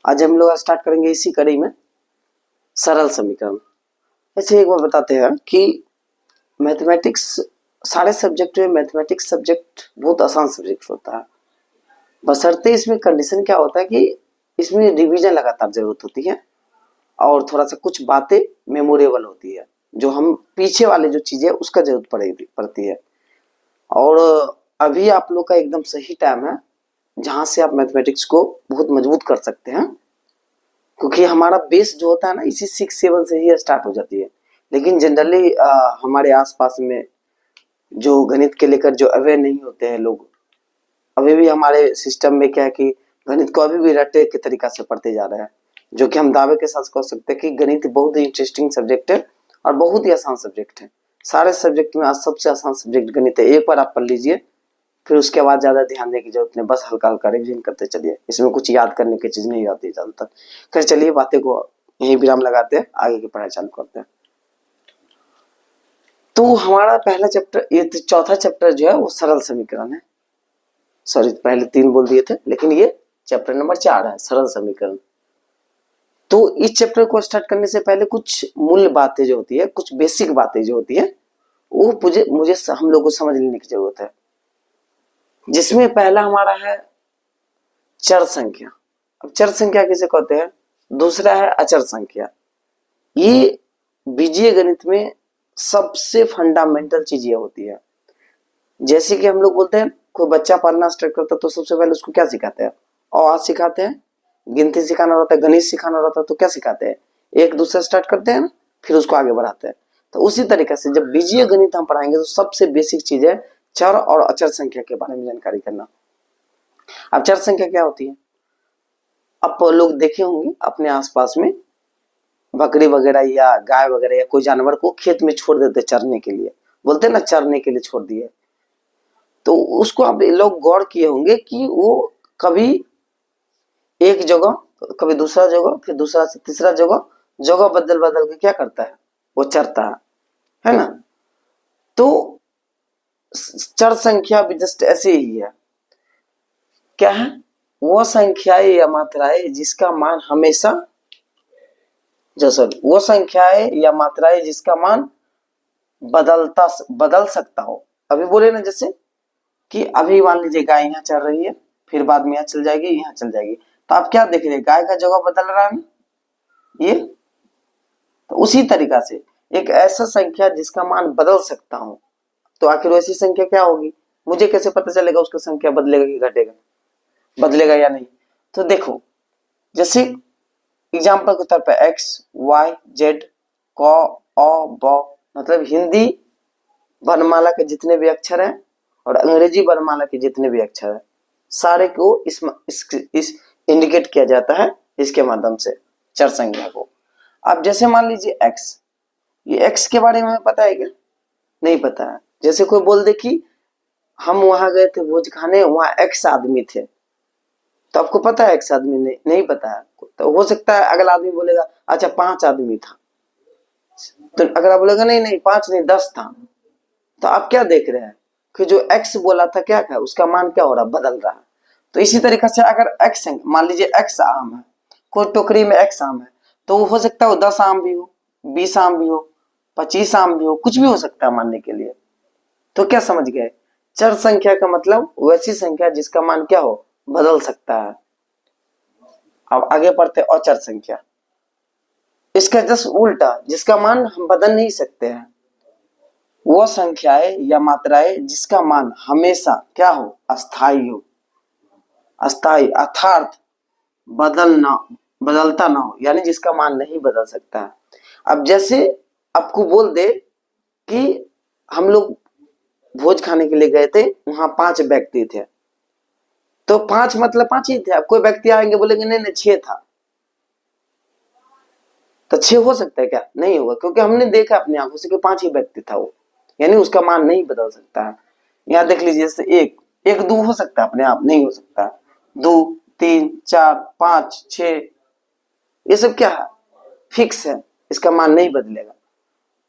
आज हम लोग स्टार्ट करेंगे इसी कड़ी में सरल समीकरण। ऐसे एक बार बताते हैं कि मैथमेटिक्स, सारे सब्जेक्ट में मैथमेटिक्स सब्जेक्ट बहुत आसान सब्जेक्ट होता है, बशर्ते इसमें कंडीशन क्या होता है कि इसमें रिवीजन लगातार जरूरत होती है और थोड़ा सा कुछ बातें मेमोरेबल होती है, जो हम पीछे वाले जो चीजें उसका जरूरत पड़ती है। और अभी आप लोग का एकदम सही टाइम है जहां से आप मैथमेटिक्स को बहुत मजबूत कर सकते हैं, क्योंकि हमारा बेस जो होता है ना इसी 6-7 से ही स्टार्ट हो जाती है। लेकिन जनरली हमारे आसपास में जो गणित के लेकर जो अवेयर नहीं होते हैं लोग, अभी भी हमारे सिस्टम में क्या है कि गणित को अभी भी रट्टे के तरीका से पढ़ते जा रहे हैं, जो कि हम दावे के साथ कह सकते हैं कि गणित बहुत ही इंटरेस्टिंग सब्जेक्ट है और बहुत ही आसान सब्जेक्ट है। सारे सब्जेक्ट में आज सबसे आसान सब्जेक्ट गणित है। एक बार आप पढ़ लीजिए, फिर उसके बाद ज्यादा ध्यान देने की जरूरत नहीं, बस हल्का हल्का रिविजन करते चलिए, इसमें कुछ याद करने की चीज नहीं आती ज्यादातर। फिर चलिए बातें को यही विराम लगाते हैं, आगे की पढ़ाई चालू करते हैं। तो हमारा पहला चैप्टर, ये चौथा चैप्टर जो है वो सरल समीकरण है। सॉरी, पहले 3 बोल दिए थे, लेकिन ये चैप्टर नंबर 4 है, सरल समीकरण। तो इस चैप्टर को स्टार्ट करने से पहले कुछ मूल बातें जो होती है, कुछ बेसिक बातें जो होती है, वो मुझे हम लोग को समझ लेने की जरूरत है। जिसमें पहला हमारा है चर संख्या। अब चर संख्या किसे कहते हैं? दूसरा है अचर संख्या। ये बीजीय गणित में सबसे फंडामेंटल चीज ये होती है। जैसे कि हम लोग बोलते हैं, कोई बच्चा पढ़ना स्टार्ट करता है तो सबसे पहले उसको क्या सिखाते हैं? और सिखाते हैं, गिनती सिखाना रहता है, गणित सिखाना रहता है, तो क्या सिखाते हैं? एक दूसरे स्टार्ट करते हैं ना, फिर उसको आगे बढ़ाते हैं। तो उसी तरीके से जब बीजीय गणित हम पढ़ाएंगे तो सबसे बेसिक चीज है चर और अचर संख्या के बारे में जानकारी करना। अब चर संख्या क्या होती है? आप लोग देखे होंगे अपने आसपास में बकरी वगैरह या गाय वगैरह या कोई जानवर को खेत में छोड़ देते चरने के लिए, बोलते हैं ना चरने के लिए छोड़ दिए। तो उसको आप लोग गौर किए होंगे कि वो कभी एक जगह, कभी दूसरा जगह, फिर दूसरा से तीसरा जगह, जगह बदल बदल के क्या करता है? वो चरता है ना। तो चर संख्या भी जस्ट ऐसे ही है। क्या है? वो संख्याएं या मात्राएं जिसका मान हमेशा, वो संख्याएं या मात्राएं जिसका मान बदल सकता हो। अभी बोले ना, जैसे कि अभी मान लीजिए गाय यहाँ चल रही है, फिर बाद में यहाँ चल जाएगी, यहाँ चल जाएगी, तो आप क्या देख रहे हैं? गाय का जगह बदल रहा है ना ये। तो उसी तरीका से एक ऐसा संख्या जिसका मान बदल सकता हूं, तो आखिर वैसी संख्या क्या होगी? मुझे कैसे पता चलेगा उसका संख्या बदलेगा कि घटेगा, बदलेगा या नहीं? तो देखो, जैसे एग्जाम्पल के तौर पर एक्स, वाई, जेड, क, अ, ब, मतलब हिंदी वर्णमाला के जितने भी अक्षर हैं और अंग्रेजी वर्णमाला के जितने भी अक्षर हैं, सारे को इस इंडिकेट किया जाता है इसके माध्यम से, चर संख्या को। अब जैसे मान लीजिए एक्स, ये एक्स के बारे में पता है क्या? नहीं पता है। जैसे कोई बोल दे कि हम वहां गए थे भोज खाने, वहां एक्स आदमी थे, तो आपको पता है एक्स आदमी? नहीं पता है। तो हो सकता है अगला आदमी बोलेगा अच्छा 5 आदमी था, तो अगर आप बोलेगा नहीं नहीं 5 नहीं 10 था, तो आप क्या देख रहे हैं कि जो एक्स बोला था क्या है, उसका मान क्या हो रहा है? बदल रहा है। तो इसी तरीके से अगर एक्स, मान लीजिए एक्स आम है, कोई टोकरी में एक्स आम है, तो हो सकता है वो 10 आम भी हो, 20 आम भी हो, 25 आम भी हो, कुछ भी हो सकता है मानने के लिए। तो क्या समझ गए? चर संख्या का मतलब वैसी संख्या जिसका मान क्या हो? बदल सकता है। अब आगे बढ़ते अचर संख्या। इसका जस्ट उल्टा, जिसका मान हम बदल नहीं सकते हैं, वो संख्याएं या मात्राएं जिसका मान हमेशा क्या हो? अस्थाई हो। अस्थाई अर्थात बदलता ना हो, यानी जिसका मान नहीं बदल सकता है। अब जैसे आपको बोल दे कि हम लोग भोज खाने के लिए गए थे, वहां 5 व्यक्ति थे, तो 5 मतलब 5 ही थे। अब कोई व्यक्ति आएंगे बोलेंगे नहीं नहीं 6 था, तो 6 हो सकता है क्या? नहीं होगा, क्योंकि हमने देखा अपनी आंखों से कि 5 ही व्यक्ति था वो, यानी उसका मान नहीं बदल सकता है। यहाँ देख लीजिए, जैसे एक एक 2 हो सकता है अपने आप? नहीं हो सकता। 2, 3, 4, 5, 6, ये सब क्या है? फिक्स है, इसका मान नहीं बदलेगा।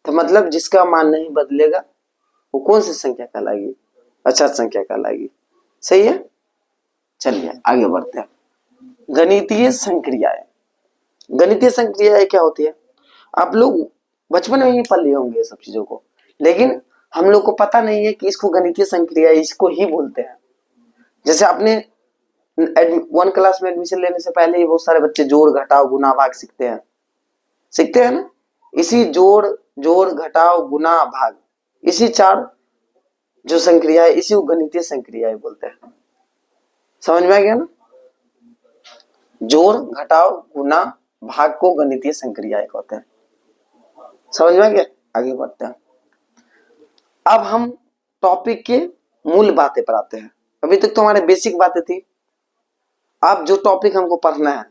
तो मतलब जिसका मान नहीं बदलेगा वो कौन सी संख्या कहलाएगी? अचर संख्या कहलाएगी। सही है। चलिए आगे बढ़ते हैं। गणितीय संक्रियाएं। गणितीय संक्रियाएं क्या होती है? आप लोग बचपन में ही पढ़ लिए होंगे ये सब चीजों को, लेकिन हम लोग को पता नहीं है कि इसको गणितीय संक्रिया इसको ही बोलते हैं। जैसे आपने 1 क्लास में एडमिशन लेने से पहले ही बहुत सारे बच्चे जोड़ घटाव गुणा भाग सीखते हैं ना। इसी जोड़ घटाव गुणा भाग, इसी 4 जो संक्रिया है इसी को गणितीय संक्रियाएं बोलते हैं। समझ में आ गया ना? जोड़ घटाव गुणा भाग को गणितीय संक्रियाएं कहते हैं। समझ में आ गया? आगे बढ़ते हैं। अब हम टॉपिक के मूल बातें पर आते हैं। अभी तक तो हमारे बेसिक बातें थी। अब जो टॉपिक हमको पढ़ना है,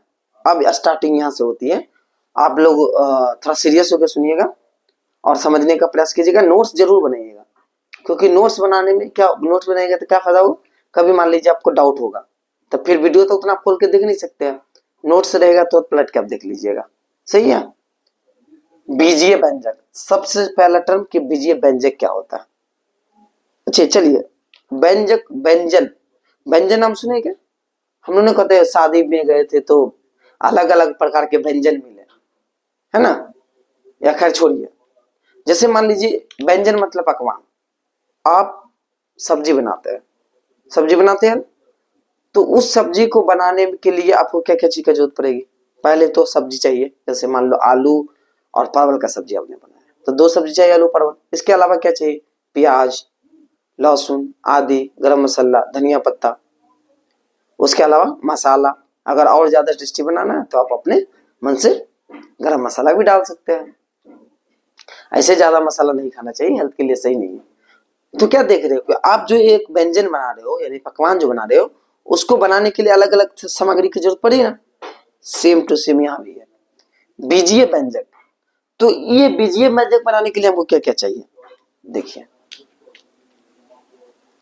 अब स्टार्टिंग यहां से होती है। आप लोग थोड़ा सीरियस होकर सुनिएगा और समझने का प्रयास कीजिएगा। नोट्स जरूर बनाइएगा, क्योंकि नोट्स बनाने में क्या, नोट्स बनाएगा तो क्या फायदा होगा, कभी मान लीजिए आपको डाउट होगा तो फिर वीडियो तो उतना खोल के देख नहीं सकते हैं। नोट्स रहेगा तो पलट के आप देख लीजिएगा। सही है? बीजीय व्यंजक, सबसे पहला टर्म कि बीजीय व्यंजक क्या होता है। अच्छा चलिए, व्यंजक व्यंजन, व्यंजन नाम सुने क्या? हम लोग ने कहते हैं शादी में गए थे तो अलग अलग प्रकार के व्यंजन मिले, है ना? या खैर छोड़िए। जैसे मान लीजिए व्यंजन मतलब पकवान। आप सब्जी बनाते हैं तो उस सब्जी को बनाने के लिए आपको क्या क्या चीज की जरूरत पड़ेगी? पहले तो सब्जी चाहिए। जैसे मान लो आलू और परवल का सब्जी आपने बनाया तो 2 सब्जी चाहिए, आलू परवल। इसके अलावा क्या चाहिए? प्याज, लहसुन आदि, गरम मसाला, धनिया पत्ता, उसके अलावा मसाला। अगर और ज्यादा टेस्टी बनाना है तो आप अपने मन से गरम मसाला भी डाल सकते हैं। ऐसे ज्यादा मसाला नहीं खाना चाहिए, हेल्थ के लिए सही नहीं है। तो क्या देख रहे हो कि आप जो एक व्यंजन बना रहे हो, यानी पकवान जो बना रहे हो, उसको बनाने के लिए अलग अलग सामग्री की जरूरत पड़ी ना। सेम टू सेम यहाँ भी है बीजीय व्यंजक। तो ये बीजीय व्यंजक बनाने के लिए हमको क्या क्या चाहिए? देखिए,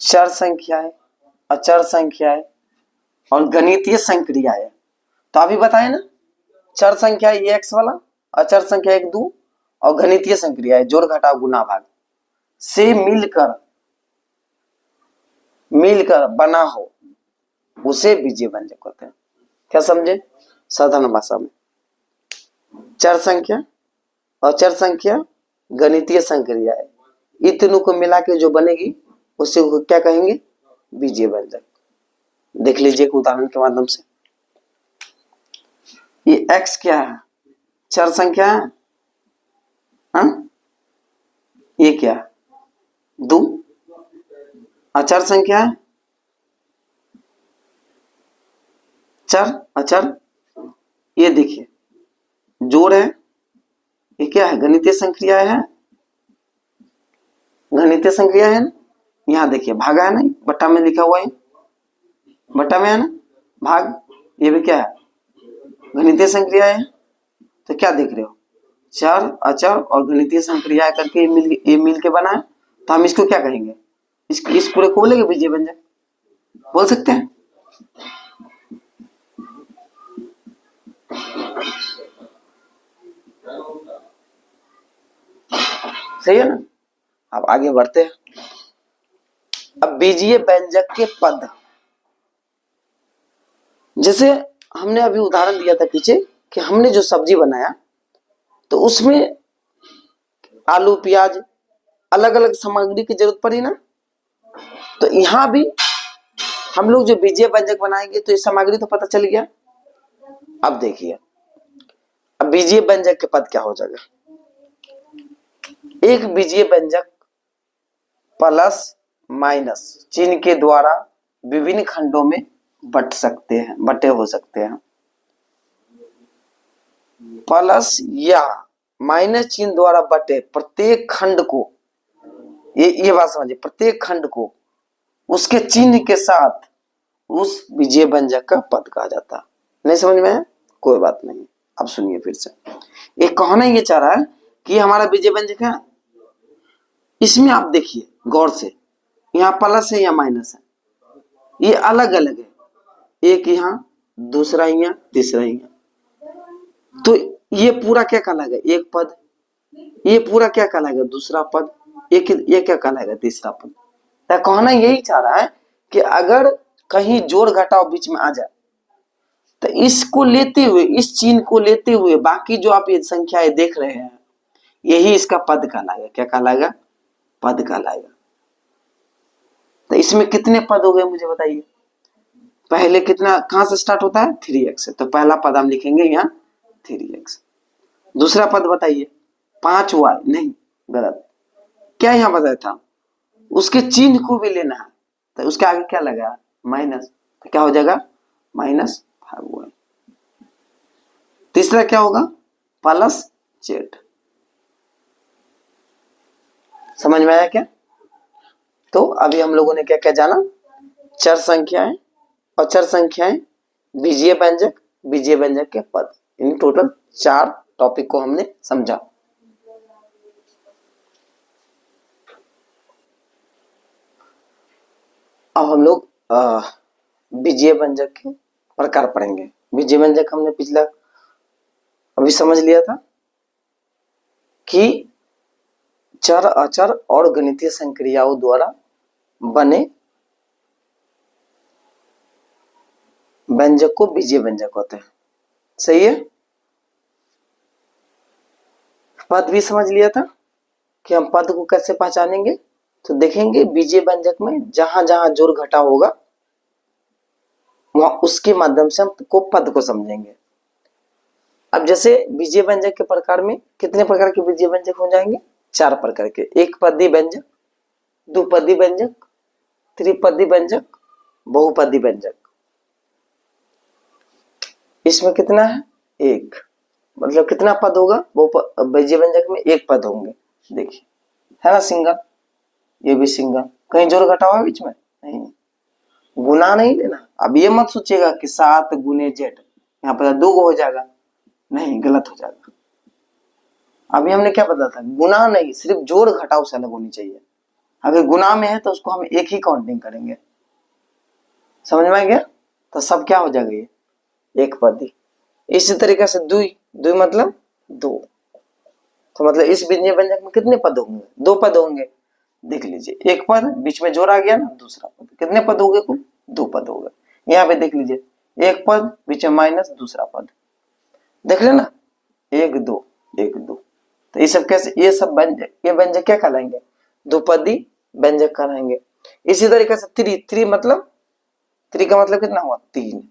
चर संख्याएं, अचर संख्याएं और गणितीय संक्रियाएं। तो अभी बताए ना, चर संख्या ये एक्स वाला, अचर संख्या 1 2 और गणितीय संक्रियाएं जोड़ घटाव गुणा भाग से मिलकर बना हो, उसे बीजीय व्यंजक कहते हैं। क्या समझे? साधारण भाषा में चर संख्या, अचर संख्या, गणितीय संक्रिया है, इन तीनों को मिला के जो बनेगी उसे क्या कहेंगे? बीजीय व्यंजक। देख लीजिए एक उदाहरण के माध्यम से। ये x क्या है? चर संख्या है। हाँ? ये क्या है? 2 अचर संख्या है। अचर ये देखिए जोड़ है। ये क्या है? गणितीय संक्रिया है। गणितीय संक्रिया है ना। यहाँ देखिए भागा है ना, बट्टा में लिखा हुआ है, बट्टा में है ना भाग। ये भी क्या है? गणितीय संक्रिया है। तो क्या देख रहे हो? चर, अचर और गणितीय संक्रिया करके ये मिल के बना है। तो हम इसको क्या कहेंगे? इस पूरे को बोलेंगे बीजीय व्यंजक, बोल सकते हैं। सही है ना? अब आगे बढ़ते हैं। अब बीजीय व्यंजक के पद, जैसे हमने अभी उदाहरण दिया था पीछे कि हमने जो सब्जी बनाया तो उसमें आलू प्याज अलग अलग सामग्री की जरूरत पड़ी ना। तो यहां भी हम लोग जो बीजीय व्यंजक बनाएंगे तो ये सामग्री तो पता चल गया। अब देखिए, अब बीजीय व्यंजक के पद क्या हो जाएगा? एक बीजीय व्यंजक प्लस माइनस चिन्ह के द्वारा विभिन्न खंडों में बटे हो सकते हैं। प्लस या माइनस चिन्ह द्वारा बटे प्रत्येक खंड को, ये बात समझिए, प्रत्येक खंड को उसके चिन्ह के साथ उस बीजीय व्यंजक का पद कहा जाता है। नहीं समझ में है? कोई बात नहीं, अब सुनिए फिर से। एक कहना ये चाह रहा है कि हमारा बीजीय व्यंजक है, इसमें आप देखिए गौर से, यहाँ प्लस है या माइनस है, ये अलग अलग है। एक यहाँ, दूसरा यहाँ, तीसरा यहाँ। तो ये पूरा क्या कहलाएगा? एक पद। ये पूरा क्या कहलाएगा? दूसरा पद। ये क्या कहलाएगा? तीसरा पद। कहना यही चाह रहा है कि अगर कहीं जोड़ घटाव बीच में आ जाए तो इसको लेते हुए, इस चिन्ह को लेते हुए बाकी जो आप ये संख्याएं देख रहे हैं, यही इसका पद कहलाएगा। क्या कहलाएगा? पद कहलाएगा। तो इसमें कितने पद हो गए मुझे बताइए। पहले कितना, कहां से स्टार्ट होता है? 3x से। तो पहला पद हम लिखेंगे यहाँ 3x। दूसरा पद बताइए 5y, नहीं गलत। क्या यहाँ बताया था? उसके चिन्ह को भी लेना है, तो उसके आगे क्या लगा? माइनस। तो क्या हो जाएगा? -5y। तीसरा क्या होगा? +z। समझ में आया क्या? तो अभी हम लोगों ने क्या क्या जाना? चर संख्याएं, अचर संख्याएं, बीजीय व्यंजक, बीजीय व्यंजक के पद। इन टोटल 4 टॉपिक को हमने समझा। अब हम लोग बीजीय व्यंजक के प्रकार पढ़ेंगे। बीजीय व्यंजक हमने पिछला अभी समझ लिया था कि चर, अचर और गणितीय संक्रियाओं द्वारा बने व्यंजक को बीजीय व्यंजक होते हैं। सही है? पद भी समझ लिया था कि हम पद को कैसे पहचानेंगे। तो देखेंगे बीजीय व्यंजक में जहां जहां जोड़ घटा होगा वहां उसके माध्यम से हम को पद को समझेंगे। अब जैसे बीजीय व्यंजक के प्रकार में कितने प्रकार के बीजीय व्यंजक हो जाएंगे? 4 प्रकार के। एक पदी व्यंजक, द्विपदी व्यंजक, त्रिपदी व्यंजक, बहुपदी व्यंजक। इसमें कितना है? 1। मतलब कितना पद होगा? बीजीय व्यंजक में 1 पद होंगे। देखिए है ना, सिंगल। ये भी सिंगल। कहीं जोड़ घटा हुआ है बीच में? नहीं। गुना नहीं लेना। अब ये मत सोचिएगा कि 7 गुने z, यहाँ पर 2 हो जाएगा। नहीं, गलत हो जाएगा। अभी हमने क्या बताया था? गुना नहीं, सिर्फ जोड़ घटाव से अलग होनी चाहिए। अगर गुना में है तो उसको हम एक ही काउंटिंग करेंगे। समझ में आ गया? तो सब क्या हो जाएगा? ये 1 पद। इसी तरीके से द्वि, द्वि मतलब 2। तो मतलब इस बीजीय व्यंजक में कितने पद होंगे? 2 पद होंगे। देख लीजिए, 1 पद बीच में जोड़ आ गया ना, दूसरा पद। कितने पद हो गए? कुल 2 पद हो गए। यहाँ पे देख लीजिए, 1 पद बीच में माइनस दूसरा पद। देख लेना, 1 2 1 2। तो ये सब कैसे? ये सब व्यंजक, ये व्यंजक क्या कहलाएंगे? द्विपदी व्यंजक कहलाएंगे। इसी तरीके से त्रि मतलब, त्रि का मतलब कितना हुआ? 3।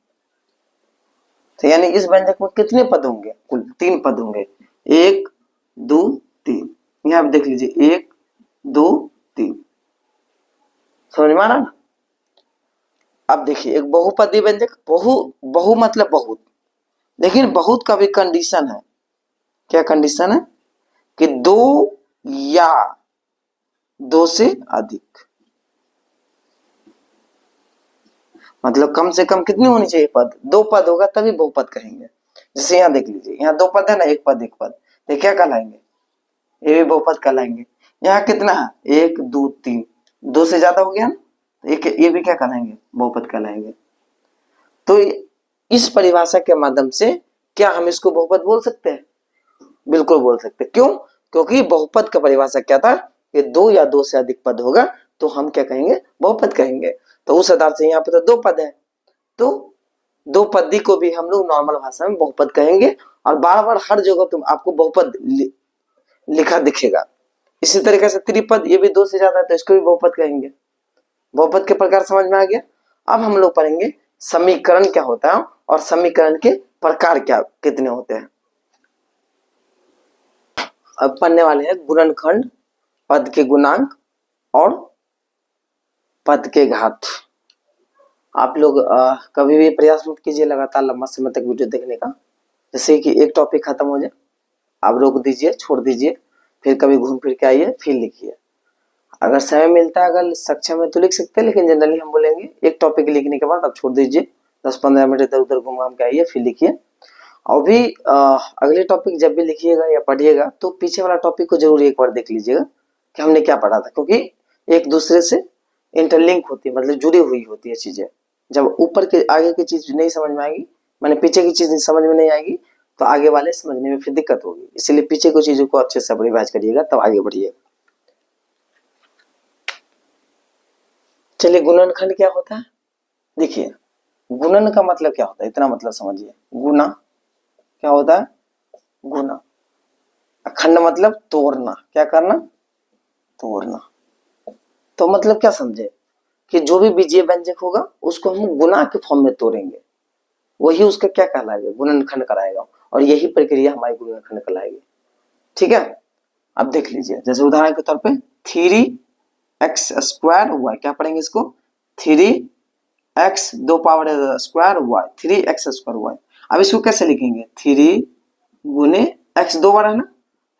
तो यानी इस व्यंजक में कितने पद होंगे? कुल 3 पद होंगे। 1 2 3। यहाँ पे देख लीजिए, 1 2 3। समझ में आ रहा ना? अब देखिए एक बहुपदी व्यंजक। बहु मतलब बहुत, लेकिन बहुत का भी कंडीशन है। क्या कंडीशन है? कि 2 या 2 से अधिक। मतलब कम से कम कितनी होनी चाहिए पद? 2 पद होगा तभी बहुपद कहेंगे। जैसे यहाँ देख लीजिए, यहाँ 2 पद है ना, 1 पद 1 पद, तो क्या कहलाएंगे? ये भी बहुपद कहलाएंगे। यहाँ कितना है? 1 2 3। 2 से ज्यादा हो गया ना, ये भी क्या कहलाएंगे? बहुपद कहलाएंगे। तो इस परिभाषा के माध्यम से क्या हम इसको बहुपद बोल सकते हैं? बिल्कुल बोल सकते हैं। क्यों? क्योंकि बहुपद का परिभाषा क्या था? कि 2 या 2 से अधिक पद होगा तो हम क्या कहेंगे? बहुपद कहेंगे। तो उस आधार से यहाँ पे तो 2 पद है, तो 2 पदी को भी हम लोग नॉर्मल भाषा में बहुपद कहेंगे। और बार बार हर जगह तुम आपको बहुपद लिखा दिखेगा। इसी तरीके से त्रिपद, ये भी 2 से ज्यादा है तो इसको भी बहुपद कहेंगे। बहुपद के प्रकार समझ में आ गया। अब हम लोग पढ़ेंगे समीकरण क्या होता है और समीकरण के प्रकार क्या कितने होते हैं। अब पढ़ने वाले हैं गुणनखंड, पद के गुणांक और पद के घात। आप लोग कभी भी प्रयास मत कीजिए लगातार लंबा समय तक वीडियो देखने का। जैसे कि एक टॉपिक खत्म हो जाए, आप रोक दीजिए, छोड़ दीजिए, फिर कभी घूम फिर के आइए, फिर लिखिए। अगर समय मिलता है, अगर सक्षम है तो लिख सकते हैं, लेकिन जनरली हम बोलेंगे एक टॉपिक लिखने के बाद आप छोड़ दीजिए, 10-15 मिनट इधर उधर घूम घाम के आइए, फिर लिखिए। और भी अगले टॉपिक जब भी लिखिएगा या पढ़िएगा तो पीछे वाला टॉपिक को जरूर एक बार देख लीजिएगा कि हमने क्या पढ़ा था, क्योंकि एक दूसरे से इंटरलिंक होती है, मतलब जुड़ी हुई होती है चीजें। जब ऊपर के आगे की चीज नहीं समझ में आएगी, मैंने पीछे की चीज समझ में नहीं आएगी, तो आगे वाले समझने में फिर दिक्कत होगी। इसलिए पीछे की चीजों को अच्छे से रिवाइज करिएगा, तब आगे बढ़िएगा। चलिए गुणनखंड क्या होता है देखिए। गुणन का मतलब क्या होता है, इतना मतलब समझिए। गुना क्या होता है, गुना। खंड मतलब तोड़ना, क्या करना, तोड़ना। तो मतलब क्या समझे कि जो भी बीजीय व्यंजक होगा उसको हम गुना के फॉर्म में तोड़ेंगे, वही उसका क्या कहलाएगा, गुणनखंड कराएगा, और यही प्रक्रिया हमारी गुणनखंड कहलाएगी। ठीक है, अब देख लीजिए, जैसे उदाहरण के तौर पे 3x² y, क्या पढ़ेंगे इसको, 3x 2 power square y, 3x² y। अब इसको कैसे लिखेंगे, 3 गुने x 2 बार है ना,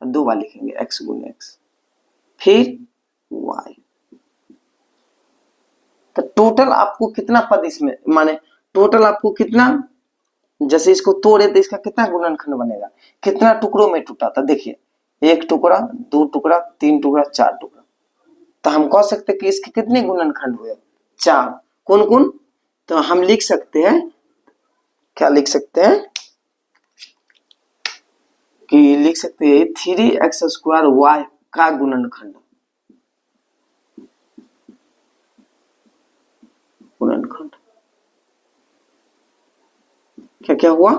2 बार लिखेंगे x गुने x, फिर y। तो टोटल आपको कितना पद इसमें, माने टोटल आपको कितना, जैसे इसको तोड़े तो इसका कितना गुणनखंड बनेगा, कितना टुकड़ों में टूटा था, देखिए 1 टुकड़ा, 2 टुकड़ा, 3 टुकड़ा, 4 टुकड़ा। तो हम कह सकते हैं कि इसके कितने गुणनखंड हुए, 4। कौन कौन, तो हम लिख सकते हैं, क्या लिख सकते हैं कि लिख सकते हैं 3x² y का गुणनखंड, गुणनखंड क्या क्या हुआ,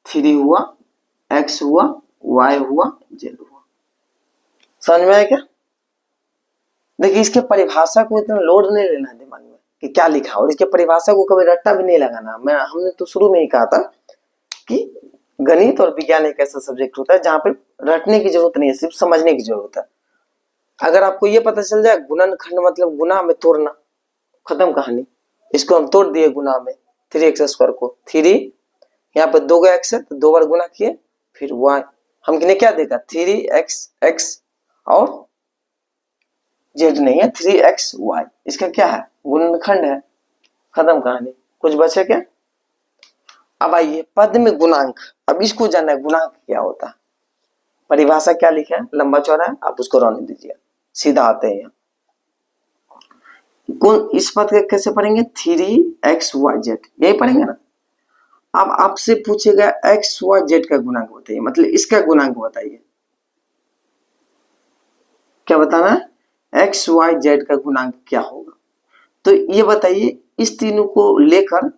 3 हुआ, x हुआ, y हुआ, z हुआ। समझ में आया क्या। देखिए इसके परिभाषा को इतना लोड नहीं लेना दिमाग में कि क्या लिखा, और इसके परिभाषा को कभी रट्टा भी नहीं लगाना। हमने तो शुरू में ही कहा था कि गणित और विज्ञान एक ऐसा सब्जेक्ट होता है जहां पे रटने की जरूरत नहीं है, सिर्फ समझने की जरूरत है। अगर आपको ये पता चल जाए गुणनखंड मतलब गुना में तोड़ना, खत्म कहानी। इसको हम तोड़ दिए गुना में, 3x² को 3, यहाँ पर 2 का x है तो 2 बार गुना किए, फिर y, हमने क्या देखा 3x और z नहीं है 3xy, इसका क्या है, गुणनखंड है, खत्म कहानी। कुछ बचे क्या। अब आइए पद में गुणांक, अब इसको जानना है गुणांक क्या होता है, परिभाषा क्या लिखा है, लंबा चौड़ा है, आप उसको रहने दीजिए, सीधा आते हैं यहाँ। कौन इस पद के कैसे पढ़ेंगे, 3xyz, यही पढ़ेंगे ना। अब आपसे पूछेगा xyz का गुणांक बताइए, मतलब इसका गुणांक बताइए, क्या बताना है, xyz का गुणांक क्या होगा। तो ये बताइए इस तीनों को लेकर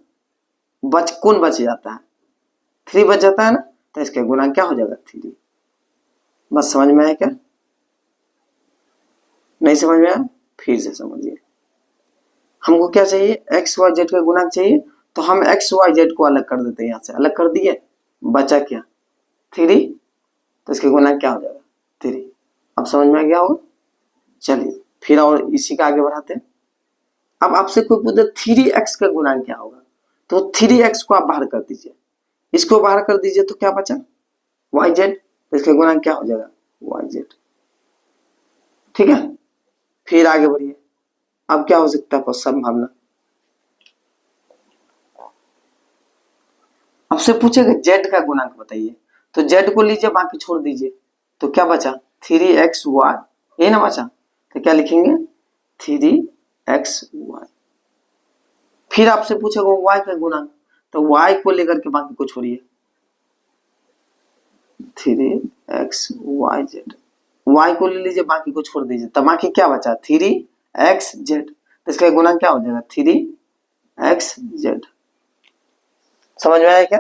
कौन बच जाता है, 3 बच जाता है ना, तो इसका गुणांक क्या हो जाएगा, 3। बस समझ में आया क्या, नहीं समझ में आया, फिर से समझिए। हमको क्या चाहिए, xyz का गुणांक चाहिए, तो हम xyz को अलग कर देते हैं, यहाँ से अलग कर दिए, बचा क्या 3, तो इसके गुणांक क्या हो जाएगा 3। अब समझ में आ गया होगा। चलिए फिर और इसी का आगे बढ़ाते हैं। अब आपसे कोई पूछे 3x का गुणांक क्या होगा, तो 3x को आप बाहर कर दीजिए, इसको बाहर कर दीजिए, तो क्या बचा yz, तो इसका गुणांक क्या हो जाएगा yz। ठीक है, फिर आगे बढ़िए। अब क्या हो सकता है संभावना, आपसे पूछेगा z का गुणांक बताइए, तो z को लीजिए बाकी छोड़ दीजिए, तो क्या बचा 3xy, ये ना बचा, तो क्या लिखेंगे 3xy। फिर आपसे पूछेगा y का गुणांक, तो y को लेकर के बाकी को छोड़िए, 3xyz, y को ले लीजिए बाकी को छोड़ दीजिए, तब बाकी क्या बचा 3xz, तो इसका गुणांक क्या हो जाएगा 3xz। समझ में आया क्या।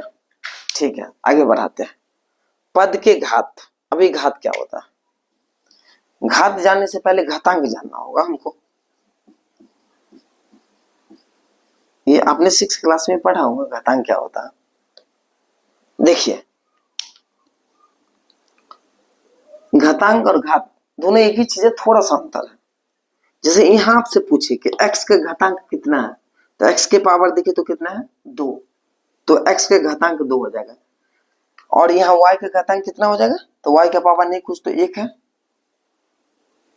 ठीक है, आगे बढ़ाते हैं। पद के घात, अभी घात क्या होता है, घात जानने से पहले घातांक जानना होगा हमको। ये आपने 6 क्लास में पढ़ा होगा घातांक क्या होता है। देखिए घातांक और घात दोनों एक ही चीज है, थोड़ा सा अंतर है। जैसे यहाँ आपसे पूछे कि x का घातांक कितना है, तो x के पावर देखिए तो कितना है 2, तो x का घातांक 2 हो जाएगा, और यहाँ y का घातांक कितना हो जाएगा, तो y का पावर नहीं कुछ तो 1 है,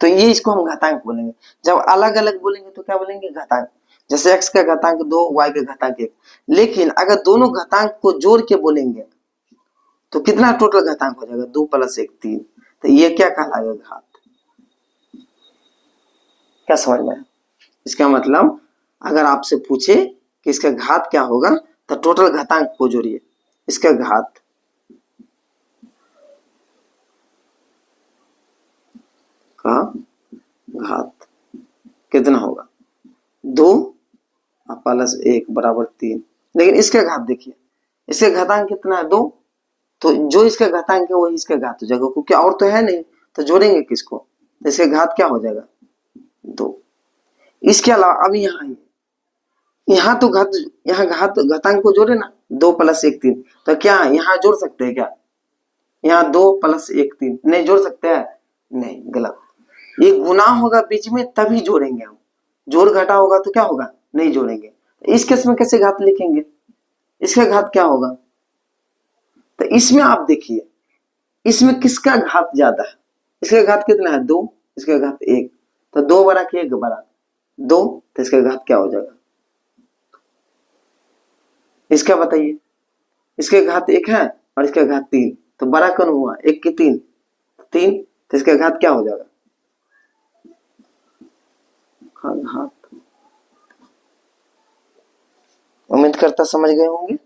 तो ये इसको हम घातांक बोलेंगे। जब अलग अलग बोलेंगे तो क्या बोलेंगे घातांक, जैसे x का घातांक 2, y का घातांक 1। लेकिन अगर दोनों घातांक को जोड़ के बोलेंगे तो कितना टोटल घातांक हो जाएगा, 2 + 1 3, तो ये क्या कहलाएगा घात। क्या समझ में, इसका मतलब अगर आपसे पूछे कि इसका घात क्या होगा, तो टोटल घातांक को जोड़िए, इसका घात का घात कितना होगा 2 + 1 = 3, लेकिन इसके घात देखिए, इसके घातांक कितना है 2, तो जो इसका घातांक है वही इसका घात हो जाएगा, क्योंकि और तो है नहीं, तो जोड़ेंगे किसको, इसके घात क्या हो जाएगा 2। इसके अलावा अब यहाँ तो घात, यहाँ घात घातांक को जोड़े ना, 2 + 1 3, तो क्या यहाँ जोड़ सकते हैं क्या, यहाँ 2 + 1 3 नहीं जोड़ सकते हैं, नहीं, गलत। ये गुना होगा बीच में तभी जोड़ेंगे हम, जोड़ घटा होगा तो क्या होगा, नहीं जोड़ेंगे। इस केस में कैसे घात लिखेंगे, इसका घात क्या होगा, तो इसमें आप देखिए, इसमें किसका घात ज्यादा है, इसका घात कितना है 2, इसका घात 1, तो 2 बड़ा कि 1 बड़ा, 2, तो इसका घात क्या हो जाएगा, इसका बताइए, इसके घात 1 है और इसका घात 3, तो बड़ा कौन हुआ, 1 की 3, 3, तो इसका घात क्या हो जाएगा, घात। उम्मीद करता समझ गए होंगे।